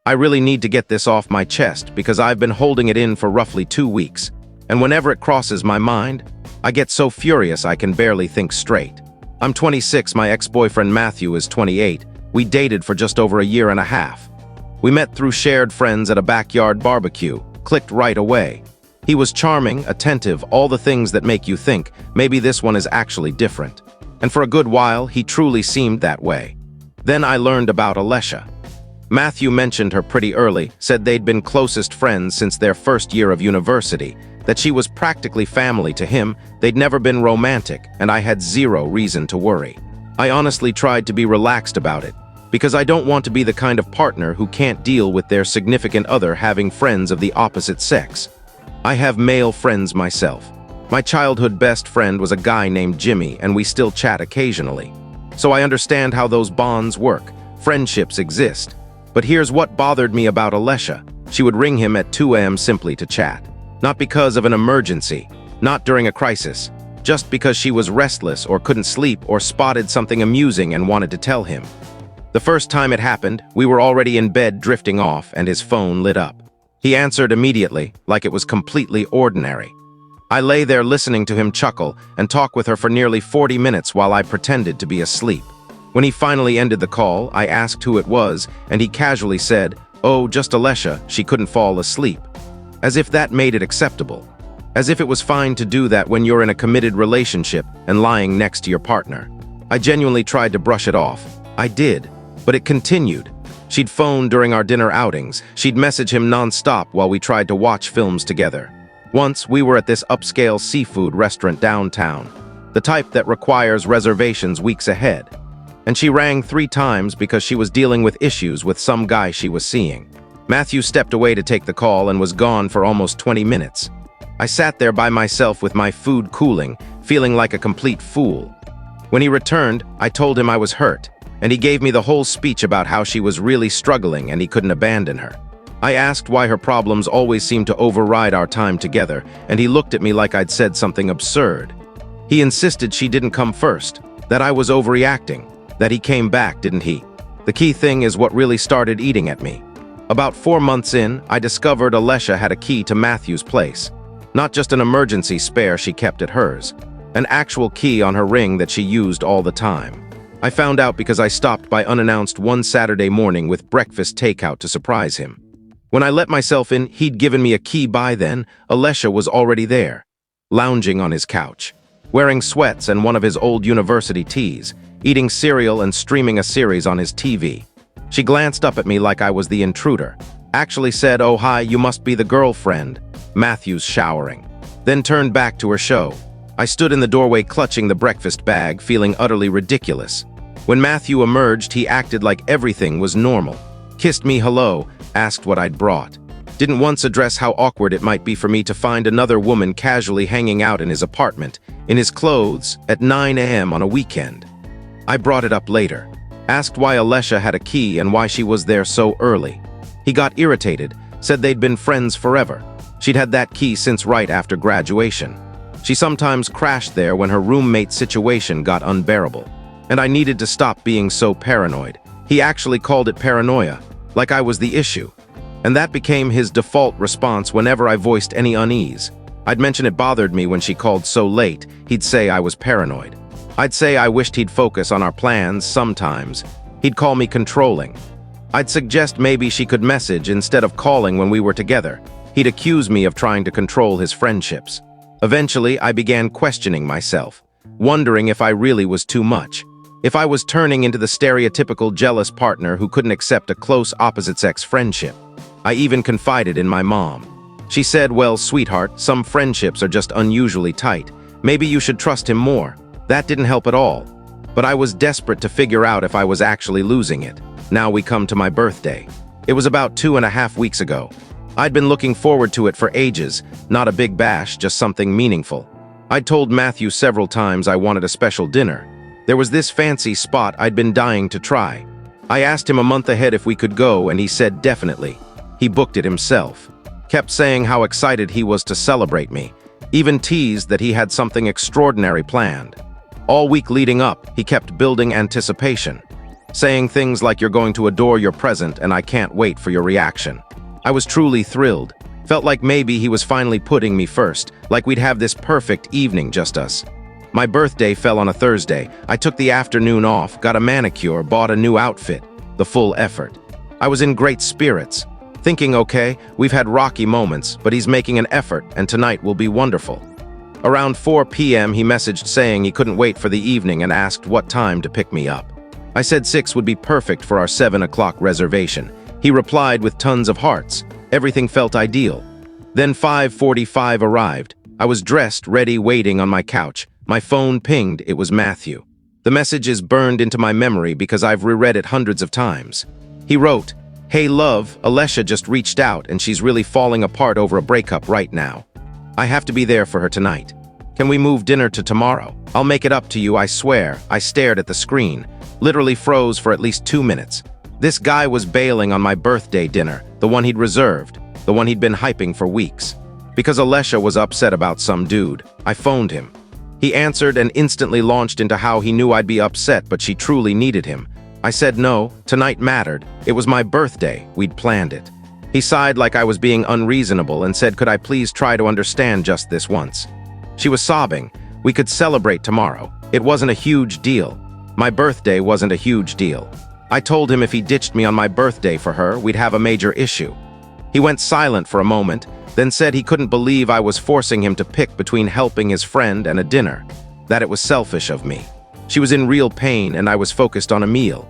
I really need to get this off my chest because I've been holding it in for roughly 2 weeks, and whenever it crosses my mind, I get so furious I can barely think straight. I'm 26, my ex-boyfriend Matthew is 28. We dated for just over a year and a half. We met through shared friends at a backyard barbecue, clicked right away. He was charming, attentive, all the things that make you think, maybe this one is actually different. And for a good while, he truly seemed that way. Then I learned about Alessia. Matthew mentioned her pretty early, said they'd been closest friends since their first year of university, that she was practically family to him, they'd never been romantic, and I had zero reason to worry. I honestly tried to be relaxed about it, because I don't want to be the kind of partner who can't deal with their significant other having friends of the opposite sex. I have male friends myself. My childhood best friend was a guy named Jimmy, and we still chat occasionally. So I understand how those bonds work. Friendships exist. But here's what bothered me about Alessia. She would ring him at 2 a.m. simply to chat. Not because of an emergency, not during a crisis, just because she was restless or couldn't sleep or spotted something amusing and wanted to tell him. The first time it happened, we were already in bed drifting off and his phone lit up. He answered immediately, like it was completely ordinary. I lay there listening to him chuckle and talk with her for nearly 40 minutes while I pretended to be asleep. When he finally ended the call, I asked who it was, and he casually said, "Oh, just Alessia, she couldn't fall asleep." As if that made it acceptable. As if it was fine to do that when you're in a committed relationship and lying next to your partner. I genuinely tried to brush it off. I did, but it continued. She'd phone during our dinner outings. She'd message him non-stop while we tried to watch films together. Once, we were at this upscale seafood restaurant downtown, the type that requires reservations weeks ahead. And she rang 3 times because she was dealing with issues with some guy she was seeing. Matthew stepped away to take the call and was gone for almost 20 minutes. I sat there by myself with my food cooling, feeling like a complete fool. When he returned, I told him I was hurt, and he gave me the whole speech about how she was really struggling and he couldn't abandon her. I asked why her problems always seemed to override our time together, and he looked at me like I'd said something absurd. He insisted she didn't come first, that I was overreacting, that he came back, didn't he? The key thing is what really started eating at me. About 4 months in, I discovered Alessia had a key to Matthew's place. Not just an emergency spare she kept at hers. An actual key on her ring that she used all the time. I found out because I stopped by unannounced one Saturday morning with breakfast takeout to surprise him. When I let myself in, he'd given me a key by then. Alessia was already there, lounging on his couch, wearing sweats and one of his old university tees, eating cereal and streaming a series on his TV. She glanced up at me like I was the intruder, actually said, "Oh hi, you must be the girlfriend." Matthew's showering. Then turned back to her show. I stood in the doorway clutching the breakfast bag, feeling utterly ridiculous. When Matthew emerged, he acted like everything was normal. Kissed me hello, asked what I'd brought. Didn't once address how awkward it might be for me to find another woman casually hanging out in his apartment, in his clothes, at 9 a.m. on a weekend. I brought it up later. Asked why Alessia had a key and why she was there so early. He got irritated, said they'd been friends forever. She'd had that key since right after graduation. She sometimes crashed there when her roommate's situation got unbearable. And I needed to stop being so paranoid. He actually called it paranoia, like I was the issue. And that became his default response whenever I voiced any unease. I'd mention it bothered me when she called so late, he'd say I was paranoid. I'd say I wished he'd focus on our plans sometimes. He'd call me controlling. I'd suggest maybe she could message instead of calling when we were together. He'd accuse me of trying to control his friendships. Eventually, I began questioning myself, wondering if I really was too much. If I was turning into the stereotypical jealous partner who couldn't accept a close opposite-sex friendship. I even confided in my mom. She said, "Well, sweetheart, some friendships are just unusually tight. Maybe you should trust him more." That didn't help at all. But I was desperate to figure out if I was actually losing it. Now we come to my birthday. It was about 2.5 weeks ago. I'd been looking forward to it for ages, not a big bash, just something meaningful. I'd told Matthew several times I wanted a special dinner. There was this fancy spot I'd been dying to try. I asked him a month ahead if we could go, and he said definitely. He booked it himself. Kept saying how excited he was to celebrate me. Even teased that he had something extraordinary planned. All week leading up, he kept building anticipation. saying things like "you're going to adore your present and I can't wait for your reaction." I was truly thrilled. Felt like maybe he was finally putting me first, like we'd have this perfect evening, just us. My birthday fell on a Thursday. I took the afternoon off, got a manicure, bought a new outfit. The full effort. I was in great spirits, thinking, okay, we've had rocky moments, but he's making an effort and tonight will be wonderful. Around 4 p.m. he messaged saying he couldn't wait for the evening and asked what time to pick me up. I said 6 would be perfect for our 7 o'clock reservation. He replied with tons of hearts. Everything felt ideal. Then 5:45 arrived. I was dressed, ready, waiting on my couch. My phone pinged. It was Matthew. The message is burned into my memory because I've reread it hundreds of times. He wrote, "Hey love, Alessia just reached out and she's really falling apart over a breakup right now. I have to be there for her tonight. Can we move dinner to tomorrow? I'll make it up to you, I swear." I stared at the screen, literally froze for at least 2 minutes. This guy was bailing on my birthday dinner, the one he'd reserved, the one he'd been hyping for weeks. Because Alessia was upset about some dude, I phoned him. He answered and instantly launched into how he knew I'd be upset but she truly needed him. I said no, tonight mattered. It was my birthday, we'd planned it. He sighed like I was being unreasonable and said could I please try to understand just this once. She was sobbing. We could celebrate tomorrow. It wasn't a huge deal. My birthday wasn't a huge deal. I told him if he ditched me on my birthday for her, we'd have a major issue. He went silent for a moment, then said he couldn't believe I was forcing him to pick between helping his friend and a dinner, that it was selfish of me. She was in real pain and I was focused on a meal.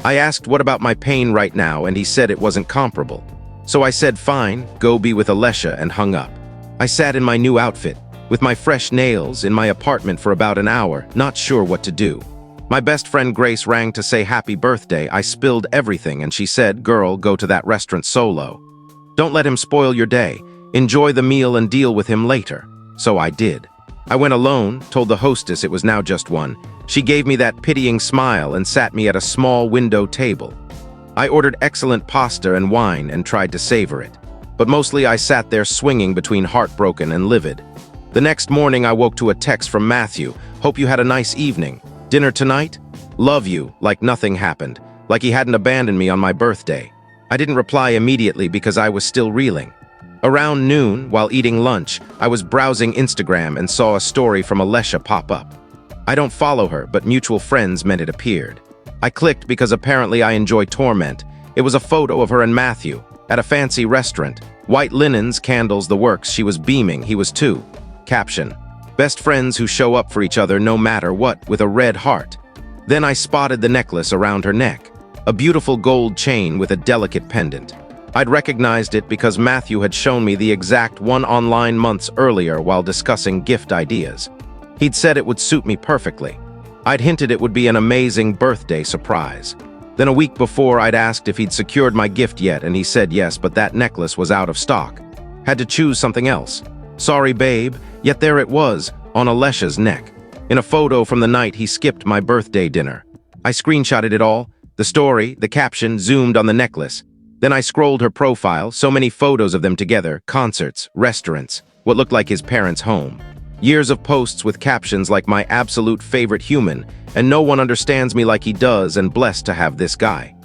I asked what about my pain right now and he said it wasn't comparable. So I said fine, go be with Alessia and hung up. I sat in my new outfit, with my fresh nails, in my apartment for about an hour, not sure what to do. My best friend Grace rang to say happy birthday. I spilled everything and she said, "Girl, go to that restaurant solo. Don't let him spoil your day. Enjoy the meal and deal with him later." So I did. I went alone, told the hostess it was now just one. She gave me that pitying smile and sat me at a small window table. I ordered excellent pasta and wine and tried to savor it. But mostly I sat there swinging between heartbroken and livid. The next morning I woke to a text from Matthew. "Hope you had a nice evening. Dinner tonight? Love you," like nothing happened, like he hadn't abandoned me on my birthday. I didn't reply immediately because I was still reeling. Around noon, while eating lunch, I was browsing Instagram and saw a story from Alessia pop up. I don't follow her, but mutual friends meant it appeared. I clicked because apparently I enjoy torment. It was a photo of her and Matthew, at a fancy restaurant. White linens, candles, the works. She was beaming, he was too. Caption: "Best friends who show up for each other no matter what," with a red heart. Then I spotted the necklace around her neck. A beautiful gold chain with a delicate pendant. I'd recognized it because Matthew had shown me the exact one online months earlier while discussing gift ideas. He'd said it would suit me perfectly. I'd hinted it would be an amazing birthday surprise. Then a week before, I'd asked if he'd secured my gift yet, and he said yes, but that necklace was out of stock. Had to choose something else. Sorry, babe, yet there it was, on Alessia's neck. In a photo from the night he skipped my birthday dinner. I screenshotted it all, the story, the caption, zoomed on the necklace. Then I scrolled her profile, so many photos of them together, concerts, restaurants, what looked like his parents' home. Years of posts with captions like "my absolute favorite human," and "no one understands me like he does," and "blessed to have this guy."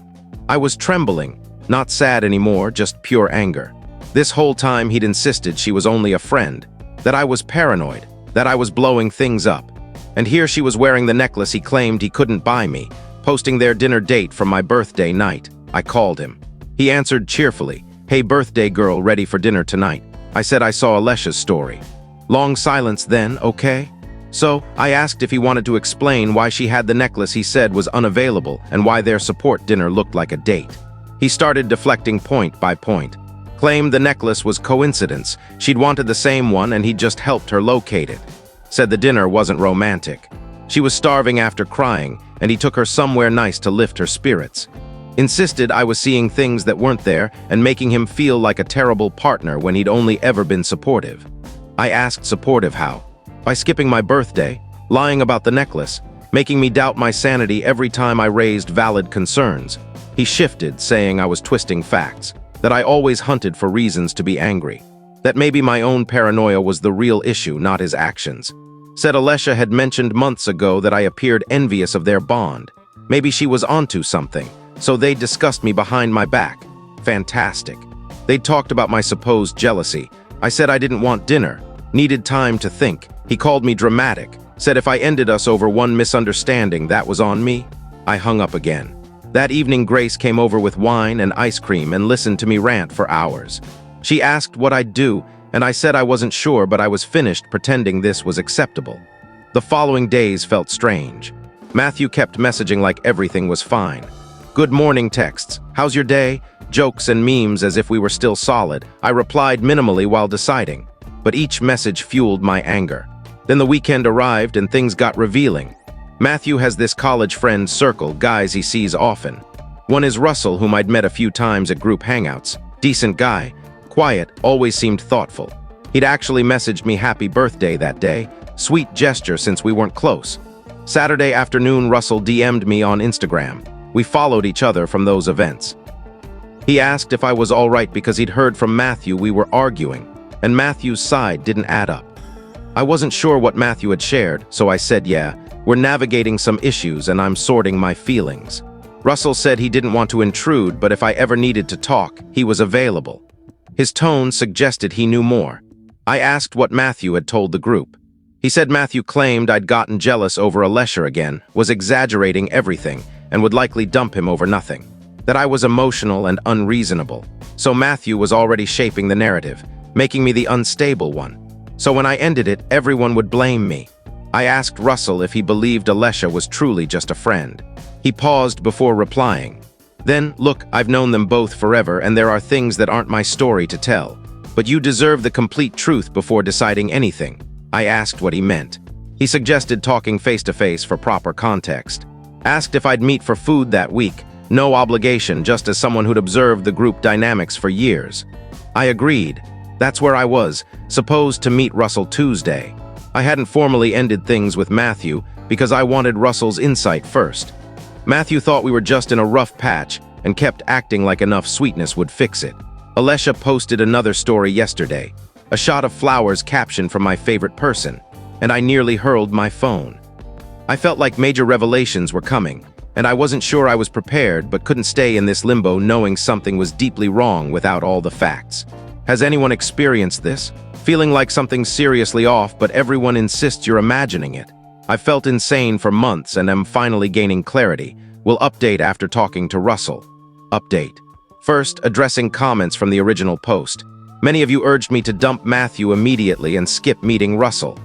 I was trembling, not sad anymore, just pure anger. This whole time he'd insisted she was only a friend, that I was paranoid, that I was blowing things up. And here she was wearing the necklace he claimed he couldn't buy me, posting their dinner date from my birthday night. I called him. He answered cheerfully, "Hey birthday girl, ready for dinner tonight?" I said I saw Alessia's story. Long silence then, okay? So, I asked if he wanted to explain why she had the necklace he said was unavailable and why their support dinner looked like a date. He started deflecting point by point. Claimed the necklace was coincidence. She'd wanted the same one and he'd just helped her locate it. Said the dinner wasn't romantic. She was starving after crying, and he took her somewhere nice to lift her spirits. Insisted I was seeing things that weren't there and making him feel like a terrible partner when he'd only ever been supportive. I asked supportive how? By skipping my birthday, lying about the necklace, making me doubt my sanity every time I raised valid concerns. He shifted, saying I was twisting facts, that I always hunted for reasons to be angry, that maybe my own paranoia was the real issue, not his actions. Said Alessia had mentioned months ago that I appeared envious of their bond. Maybe she was onto something, so they discussed me behind my back. Fantastic. They talked about my supposed jealousy. I said I didn't want dinner, needed time to think. He called me dramatic, said if I ended us over one misunderstanding, that was on me. I hung up again. That evening, Grace came over with wine and ice cream and listened to me rant for hours. She asked what I'd do, and I said I wasn't sure, but I was finished pretending this was acceptable. The following days felt strange. Matthew kept messaging like everything was fine. Good morning texts, how's your day? Jokes and memes as if we were still solid. I replied minimally while deciding, but each message fueled my anger. Then the weekend arrived and things got revealing. Matthew has this college friend circle, guys he sees often. One is Russell, whom I'd met a few times at group hangouts. Decent guy, quiet, always seemed thoughtful. He'd actually messaged me happy birthday that day, sweet gesture since we weren't close. Saturday afternoon, Russell DM'd me on Instagram. We followed each other from those events. He asked if I was all right because he'd heard from Matthew we were arguing, and Matthew's side didn't add up. I wasn't sure what Matthew had shared, so I said, yeah, we're navigating some issues and I'm sorting my feelings. Russell said he didn't want to intrude, but if I ever needed to talk, he was available. His tone suggested he knew more. I asked what Matthew had told the group. He said Matthew claimed I'd gotten jealous over Alessia again, was exaggerating everything, and would likely dump him over nothing. That I was emotional and unreasonable. So Matthew was already shaping the narrative, making me the unstable one. So when I ended it, everyone would blame me. I asked Russell if he believed Alessia was truly just a friend. He paused before replying. Then, look, I've known them both forever, and there are things that aren't my story to tell. But you deserve the complete truth before deciding anything. I asked what he meant. He suggested talking face-to-face for proper context. Asked if I'd meet for food that week. No obligation, just as someone who'd observed the group dynamics for years. I agreed. That's where I was, supposed to meet Russell Tuesday. I hadn't formally ended things with Matthew because I wanted Russell's insight first. Matthew thought we were just in a rough patch and kept acting like enough sweetness would fix it. Alessia posted another story yesterday, a shot of flowers captioned from my favorite person, and I nearly hurled my phone. I felt like major revelations were coming, and I wasn't sure I was prepared but couldn't stay in this limbo knowing something was deeply wrong without all the facts. Has anyone experienced this? Feeling like something's seriously off, but everyone insists you're imagining it. I've felt insane for months and am finally gaining clarity. We'll update after talking to Russell. Update. First, addressing comments from the original post. Many of you urged me to dump Matthew immediately and skip meeting Russell.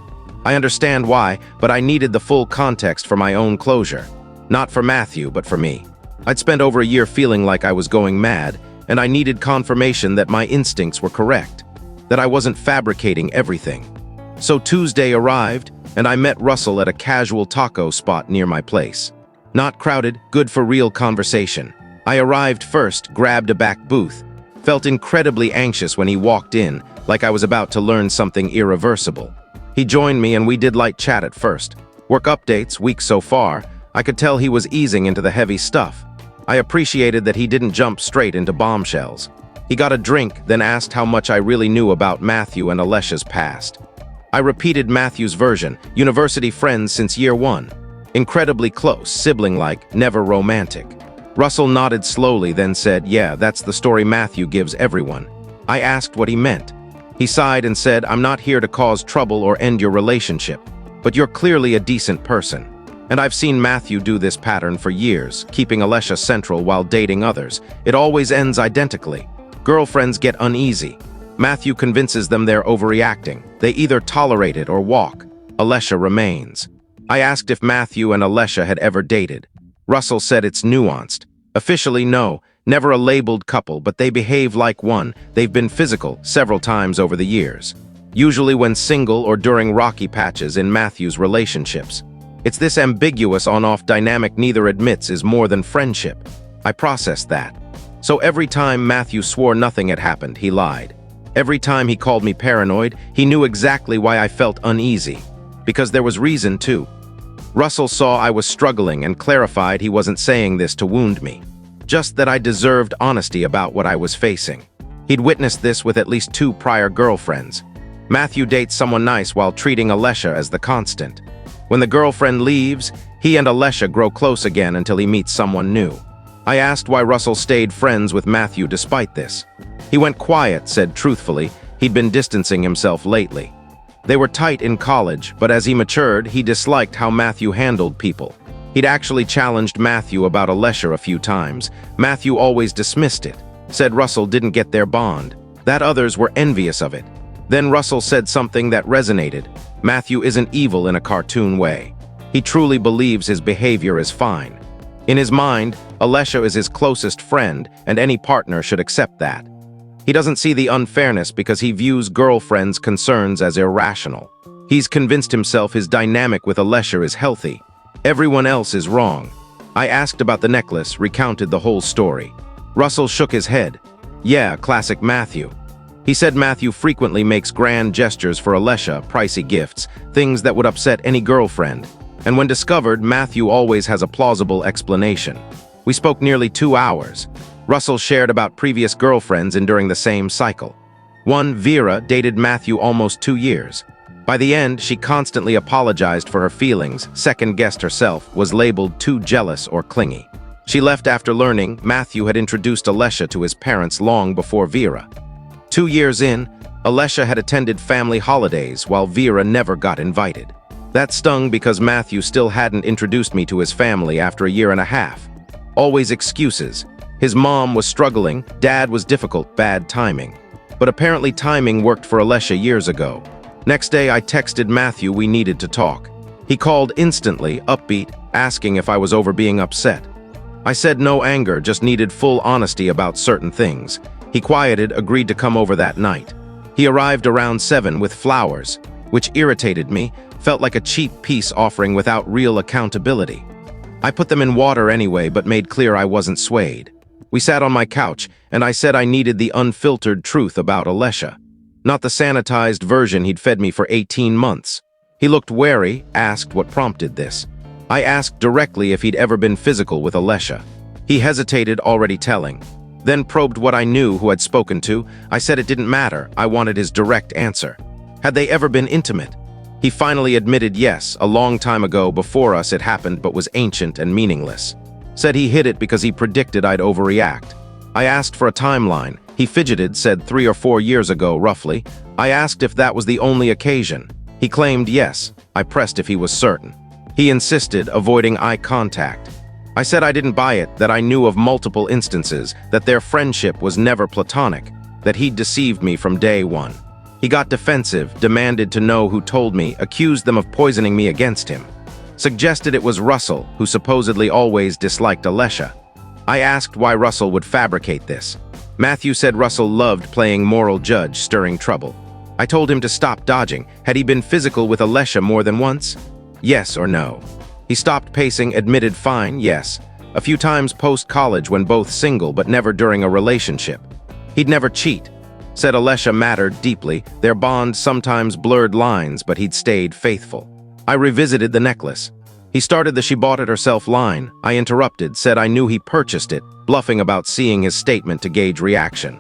I understand why, but I needed the full context for my own closure. Not for Matthew, but for me. I'd spent over a year feeling like I was going mad, and I needed confirmation that my instincts were correct, that I wasn't fabricating everything. So Tuesday arrived, and I met Russell at a casual taco spot near my place. Not crowded, good for real conversation. I arrived first, grabbed a back booth. Felt incredibly anxious when he walked in, like I was about to learn something irreversible. He joined me and we did light chat at first. Work updates, weeks so far. I could tell he was easing into the heavy stuff. I appreciated that he didn't jump straight into bombshells. He got a drink, then asked how much I really knew about Matthew and Alessia's past. I repeated Matthew's version, university friends since year one. Incredibly close, sibling-like, never romantic. Russell nodded slowly, then said, yeah, that's the story Matthew gives everyone. I asked what he meant. He sighed and said, I'm not here to cause trouble or end your relationship, but you're clearly a decent person. And I've seen Matthew do this pattern for years, keeping Alessia central while dating others. It always ends identically. Girlfriends get uneasy. Matthew convinces them they're overreacting. They either tolerate it or walk. Alessia remains. I asked if Matthew and Alessia had ever dated. Russell said it's nuanced. Officially, no, never a labeled couple, but they behave like one. They've been physical several times over the years, usually when single or during rocky patches in Matthew's relationships. It's this ambiguous on-off dynamic neither admits is more than friendship. I processed that. So every time Matthew swore nothing had happened, he lied. Every time he called me paranoid, he knew exactly why I felt uneasy. Because there was reason, too. Russell saw I was struggling and clarified he wasn't saying this to wound me. Just that I deserved honesty about what I was facing. He'd witnessed this with at least 2 prior girlfriends. Matthew dates someone nice while treating Alessia as the constant. When the girlfriend leaves, he and Alessia grow close again until he meets someone new. I asked why Russell stayed friends with Matthew despite this. He went quiet, said truthfully he'd been distancing himself lately. They were tight in college, but as he matured, he disliked how Matthew handled people. He'd actually challenged Matthew about Alessia a few times. Matthew always dismissed it, said Russell didn't get their bond, that others were envious of it. Then Russell said something that resonated. Matthew isn't evil in a cartoon way. He truly believes his behavior is fine. In his mind, Alessia is his closest friend, and any partner should accept that. He doesn't see the unfairness because he views girlfriends' concerns as irrational. He's convinced himself his dynamic with Alessia is healthy. Everyone else is wrong. I asked about the necklace, recounted the whole story. Russell shook his head. Yeah, classic Matthew. He said Matthew frequently makes grand gestures for Alessia, pricey gifts, things that would upset any girlfriend. And when discovered, Matthew always has a plausible explanation. We spoke nearly 2 hours. Russell shared about previous girlfriends enduring the same cycle. One, Vera, dated Matthew almost 2 years. By the end, she constantly apologized for her feelings, second-guessed herself, was labeled too jealous or clingy. She left after learning Matthew had introduced Alessia to his parents long before Vera. 2 years in, Alessia had attended family holidays while Vera never got invited. That stung because Matthew still hadn't introduced me to his family after a year and a half. Always excuses. His mom was struggling, dad was difficult, bad timing. But apparently timing worked for Alessia years ago. Next day I texted Matthew we needed to talk. He called instantly, upbeat, asking if I was over being upset. I said no anger, just needed full honesty about certain things. He quieted, agreed to come over that night. He arrived around 7 with flowers, which irritated me, felt like a cheap peace offering without real accountability. I put them in water anyway, but made clear I wasn't swayed. We sat on my couch, and I said I needed the unfiltered truth about Alessia, not the sanitized version he'd fed me for 18 months. He looked wary, asked what prompted this. I asked directly if he'd ever been physical with Alessia. He hesitated, already telling. Then probed what I knew who had spoken to. I said it didn't matter, I wanted his direct answer. Had they ever been intimate? He finally admitted yes, a long time ago before us it happened but was ancient and meaningless. Said he hid it because he predicted I'd overreact. I asked for a timeline. He fidgeted, said 3 or 4 years ago, roughly. I asked if that was the only occasion. He claimed yes. I pressed if he was certain. He insisted, avoiding eye contact. I said I didn't buy it, that I knew of multiple instances, that their friendship was never platonic, that he'd deceived me from day one. He got defensive, demanded to know who told me, accused them of poisoning me against him. Suggested it was Russell, who supposedly always disliked Alessia. I asked why Russell would fabricate this. Matthew said Russell loved playing moral judge, stirring trouble. I told him to stop dodging. Had he been physical with Alessia more than once? Yes or no. He stopped pacing, admitted fine, yes. A few times post-college when both single but never during a relationship. He'd never cheat. Said Alessia mattered deeply. Their bond sometimes blurred lines, but he'd stayed faithful. I revisited the necklace. He started the "she bought it herself" line. I interrupted, said I knew he purchased it, bluffing about seeing his statement to gauge reaction.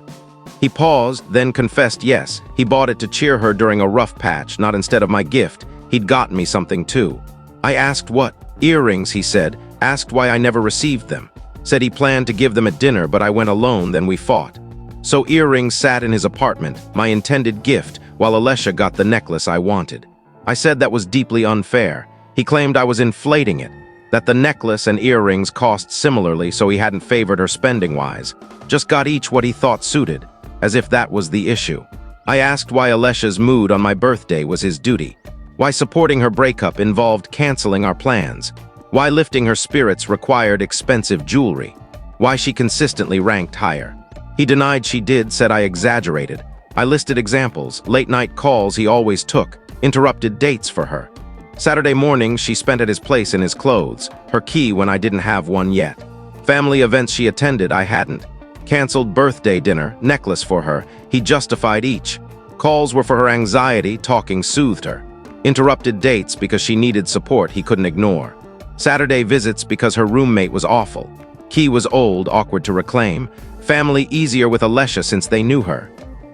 He paused, then confessed yes, he bought it to cheer her during a rough patch, not instead of my gift. He'd gotten me something too. I asked what? Earrings, he said, asked why I never received them. Said he planned to give them at dinner, but I went alone, then we fought. So earrings sat in his apartment, my intended gift, while Alessia got the necklace I wanted. I said that was deeply unfair. He claimed I was inflating it, that the necklace and earrings cost similarly so he hadn't favored her spending-wise, just got each what he thought suited, as if that was the issue. I asked why Alessia's mood on my birthday was his duty, why supporting her breakup involved canceling our plans, why lifting her spirits required expensive jewelry, why she consistently ranked higher. He denied she did, said I exaggerated. I listed examples, late-night calls he always took, interrupted dates for her. Saturday morning she spent at his place in his clothes, her key when I didn't have one yet. Family events she attended, I hadn't. Canceled birthday dinner, necklace for her, he justified each. Calls were for her anxiety, talking soothed her. Interrupted dates because she needed support he couldn't ignore. Saturday visits because her roommate was awful. Key was old, awkward to reclaim. Family easier with Alessia since they knew her.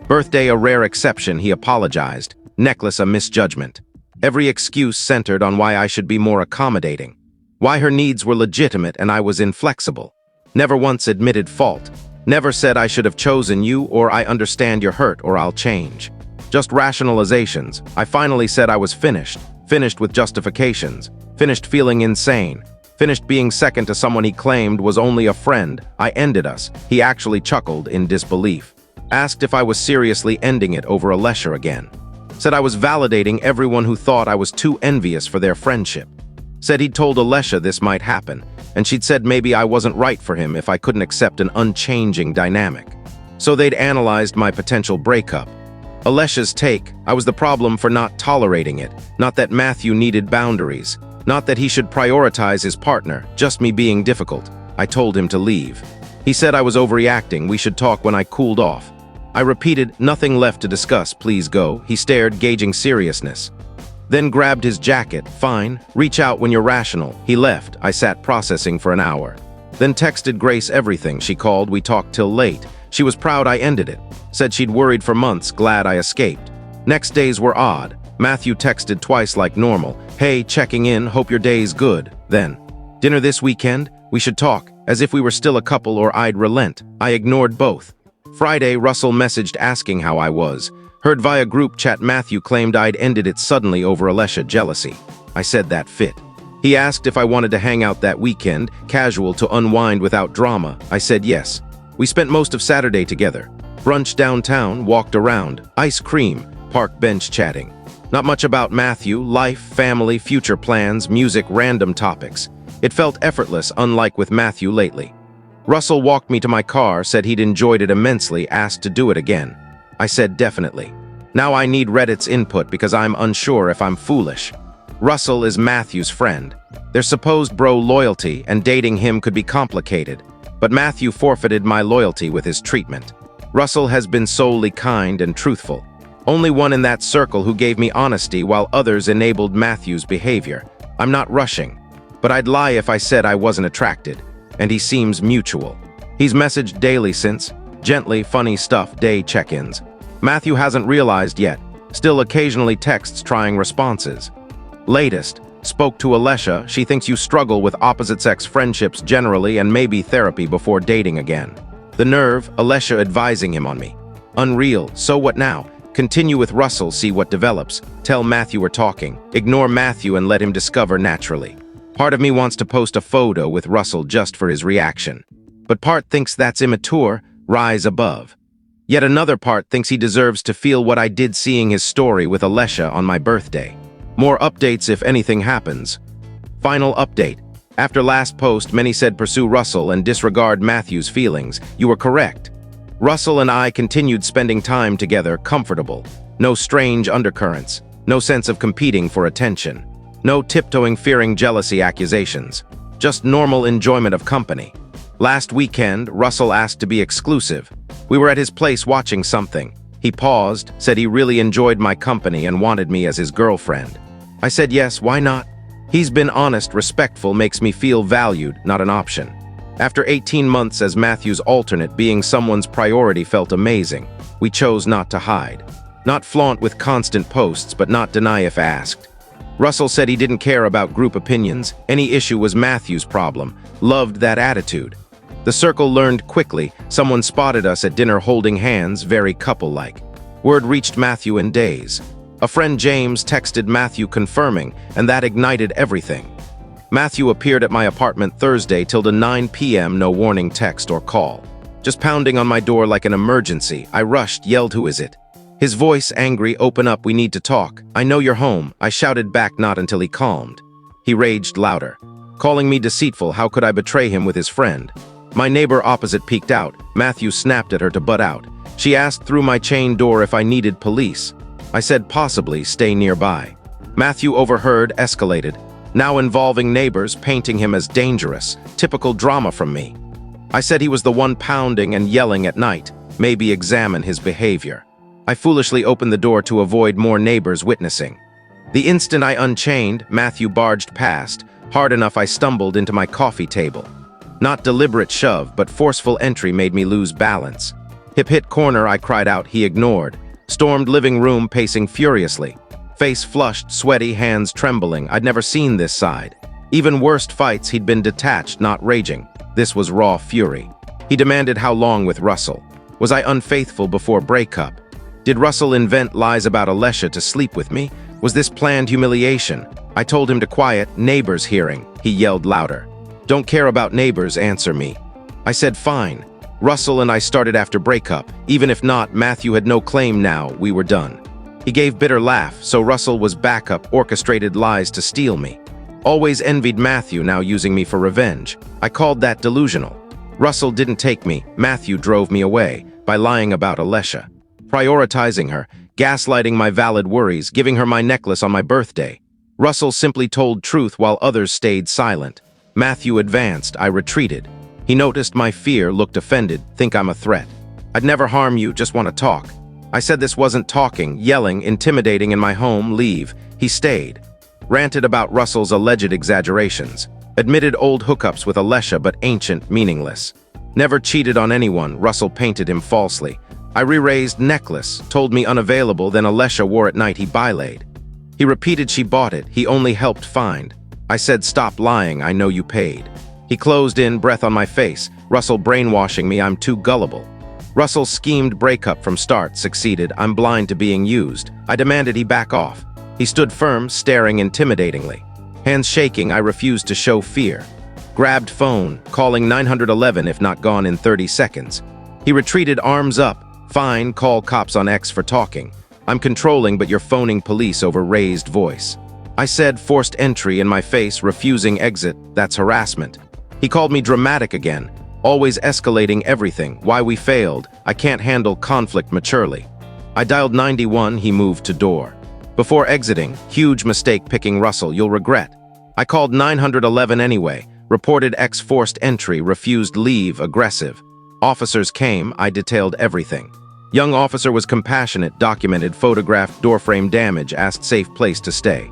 Birthday a rare exception, he apologized. Necklace a misjudgment. Every excuse centered on why I should be more accommodating, why her needs were legitimate and I was inflexible. Never once admitted fault. Never said I should have chosen you or I understand your hurt or I'll change. Just rationalizations. I finally said I was finished with justifications, finished feeling insane, finished being second to someone he claimed was only a friend. I ended us. He actually chuckled in disbelief. Asked if I was seriously ending it over Alessia again. Said I was validating everyone who thought I was too envious for their friendship. Said he'd told Alessia this might happen, and she'd said maybe I wasn't right for him if I couldn't accept an unchanging dynamic. So they'd analyzed my potential breakup. Alessia's take, I was the problem for not tolerating it, not that Matthew needed boundaries, not that he should prioritize his partner, just me being difficult. I told him to leave. He said I was overreacting, we should talk when I cooled off. I repeated, nothing left to discuss, please go. He stared, gauging seriousness. Then grabbed his jacket, fine, reach out when you're rational. He left, I sat processing for an hour. Then texted Grace everything, she called, we talked till late. She was proud I ended it. Said she'd worried for months, glad I escaped. Next days were odd. Matthew texted twice like normal. Hey, checking in, hope your day's good. Then, dinner this weekend? We should talk, as if we were still a couple or I'd relent. I ignored both. Friday, Russell messaged asking how I was. Heard via group chat Matthew claimed I'd ended it suddenly over Alessia jealousy. I said that fit. He asked if I wanted to hang out that weekend, casual to unwind without drama. I said yes. We spent most of Saturday together. Brunch downtown, walked around, ice cream, park bench chatting. Not much about Matthew, life, family, future plans, music, random topics. It felt effortless, unlike with Matthew lately. Russell walked me to my car, said he'd enjoyed it immensely, asked to do it again. I said definitely. Now I need Reddit's input because I'm unsure if I'm foolish. Russell is Matthew's friend. Their supposed bro loyalty and dating him could be complicated, but Matthew forfeited my loyalty with his treatment. Russell has been solely kind and truthful. Only one in that circle who gave me honesty while others enabled Matthew's behavior. I'm not rushing, but I'd lie if I said I wasn't attracted, and he seems mutual. He's messaged daily since, gently, funny stuff, day check-ins. Matthew hasn't realized yet, still occasionally texts trying responses. Latest, spoke to Alessia, she thinks you struggle with opposite-sex friendships generally and maybe therapy before dating again. The nerve, Alessia advising him on me. Unreal, so what now? Continue with Russell, see what develops. Tell Matthew we're talking. Ignore Matthew and let him discover naturally. Part of me wants to post a photo with Russell just for his reaction. But part thinks that's immature, rise above. Yet another part thinks he deserves to feel what I did seeing his story with Alessia on my birthday. More updates if anything happens. Final update. After last post, many said pursue Russell and disregard Matthew's feelings. You were correct. Russell and I continued spending time together, comfortable. No strange undercurrents. No sense of competing for attention. No tiptoeing, fearing jealousy accusations. Just normal enjoyment of company. Last weekend, Russell asked to be exclusive. We were at his place watching something. He paused, said he really enjoyed my company and wanted me as his girlfriend. I said yes, why not? He's been honest, respectful, makes me feel valued, not an option. After 18 months as Matthew's alternate, being someone's priority felt amazing. We chose not to hide. Not flaunt with constant posts, but not deny if asked. Russell said he didn't care about group opinions. Any issue was Matthew's problem. Loved that attitude. The circle learned quickly. Someone spotted us at dinner holding hands, very couple-like. Word reached Matthew in days. A friend James texted Matthew confirming, and that ignited everything. Matthew appeared at my apartment Thursday till the 9 p.m. no warning text or call. Just pounding on my door like an emergency. I rushed, yelled, "Who is it?" His voice angry, "Open up, we need to talk." "I know you're home." I shouted back, not until he calmed. He raged louder. Calling me deceitful, how could I betray him with his friend? My neighbor opposite peeked out. Matthew snapped at her to butt out. She asked through my chain door if I needed police. I said possibly, stay nearby. Matthew overheard, escalated, now involving neighbors, painting him as dangerous. Typical drama from me. I said he was the one pounding and yelling at night. Maybe examine his behavior. I foolishly opened the door to avoid more neighbors witnessing. The instant I unchained, Matthew barged past. Hard enough I stumbled into my coffee table. Not deliberate shove, but forceful entry made me lose balance. Hip hit corner, I cried out, he ignored. Stormed living room, pacing furiously. Face flushed, sweaty, hands trembling. I'd never seen this side. Even worst fights, he'd been detached, not raging. This was raw fury. He demanded how long with Russell. Was I unfaithful before breakup? Did Russell invent lies about Alessia to sleep with me? Was this planned humiliation? I told him to quiet, neighbors hearing. He yelled louder. Don't care about neighbors, answer me. I said fine. Russell and I started after breakup. Even if not, Matthew had no claim now, we were done. He gave bitter laugh, so Russell was backup, orchestrated lies to steal me. Always envied Matthew, now using me for revenge. I called that delusional. Russell didn't take me, Matthew drove me away, by lying about Alessia. Prioritizing her, gaslighting my valid worries, giving her my necklace on my birthday. Russell simply told truth while others stayed silent. Matthew advanced, I retreated. He noticed my fear, looked offended, think I'm a threat. I'd never harm you, just want to talk. I said this wasn't talking, yelling, intimidating in my home, leave. He stayed. Ranted about Russell's alleged exaggerations. Admitted old hookups with Alessia but ancient, meaningless. Never cheated on anyone, Russell painted him falsely. I re-raised necklace, told me unavailable, then Alessia wore at night he bylaid. He repeated she bought it, he only helped find. I said stop lying, I know you paid. He closed in, breath on my face. Russell brainwashing me, I'm too gullible. Russell schemed breakup from start, succeeded, I'm blind to being used. I demanded he back off. He stood firm, staring intimidatingly. Hands shaking, I refused to show fear. Grabbed phone, calling 911 if not gone in 30 seconds. He retreated, arms up. Fine, call cops on X for talking. I'm controlling but you're phoning police over raised voice. I said forced entry in my face, refusing exit, that's harassment. He called me dramatic again, always escalating everything, why we failed, I can't handle conflict maturely. I dialed 91, he moved to door. Before exiting, huge mistake picking Russell, you'll regret. I called 911 anyway, reported X forced entry, refused leave, aggressive. Officers came, I detailed everything. Young officer was compassionate, documented, photographed doorframe damage, asked safe place to stay.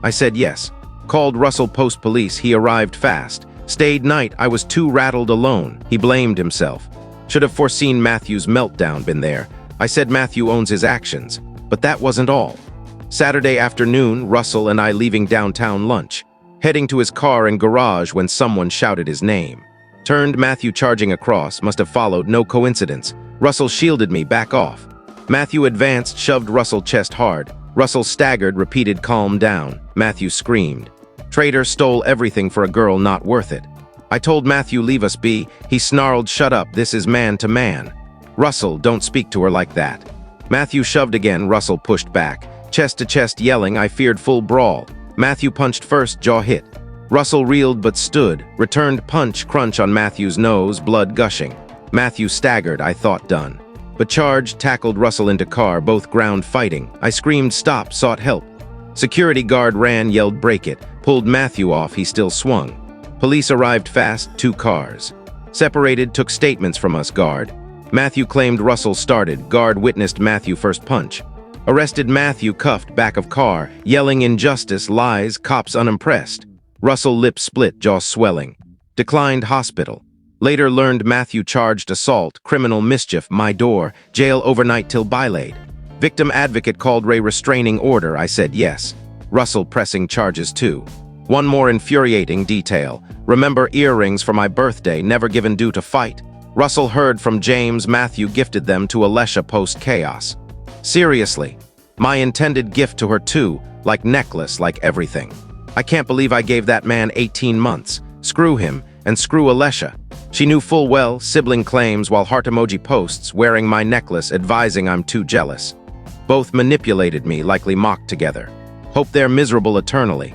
I said yes. Called Russell post police, he arrived fast. Stayed night, I was too rattled alone. He blamed himself. Should have foreseen Matthew's meltdown, been there. I said Matthew owns his actions. But that wasn't all. Saturday afternoon, Russell and I leaving downtown lunch. Heading to his car and garage when someone shouted his name. Turned, Matthew charging across, must have followed, no coincidence. Russell shielded me, back off. Matthew advanced, shoved Russell chest hard. Russell staggered, repeated calm down. Matthew screamed. Traitor stole everything for a girl not worth it. I told Matthew leave us be, he snarled shut up, this is man to man. Russell, don't speak to her like that. Matthew shoved again, Russell pushed back. Chest to chest yelling, I feared full brawl. Matthew punched first, jaw hit. Russell reeled but stood, returned punch, crunch on Matthew's nose, blood gushing. Matthew staggered, I thought done. But charged, tackled Russell into car, both ground fighting. I screamed stop, sought help. Security guard ran, yelled break it, pulled Matthew off, he still swung. Police arrived fast, 2 cars. Separated, took statements from us, guard. Matthew claimed Russell started, guard witnessed Matthew first punch. Arrested Matthew, cuffed, back of car, yelling injustice, lies, cops unimpressed. Russell lips split, jaw swelling. Declined hospital. Later learned Matthew charged assault, criminal mischief, my door, jail overnight till bylaid. Victim advocate called Ray restraining order, I said yes. Russell pressing charges too. One more infuriating detail. Remember earrings for my birthday, never given due to fight. Russell heard from James Matthew gifted them to Alessia post-chaos. Seriously, my intended gift to her too, like necklace, like everything. I can't believe I gave that man 18 months. Screw him, and screw Alessia. She knew full well, sibling claims while heart emoji posts, wearing my necklace, advising I'm too jealous. Both manipulated me, likely mocked together. Hope they're miserable eternally.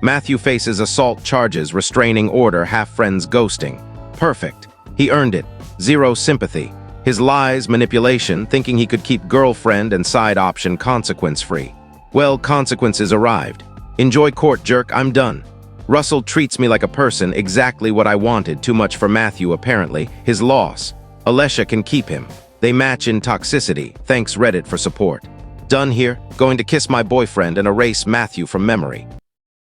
Matthew faces assault charges, restraining order, half-friends ghosting. Perfect. He earned it. Zero sympathy. His lies, manipulation, thinking he could keep girlfriend and side option consequence-free. Well, consequences arrived. Enjoy court, jerk, I'm done. Russell treats me like a person, exactly what I wanted, too much for Matthew apparently, his loss. Alessia can keep him. They match in toxicity, thanks Reddit for support. Done here, going to kiss my boyfriend and erase Matthew from memory.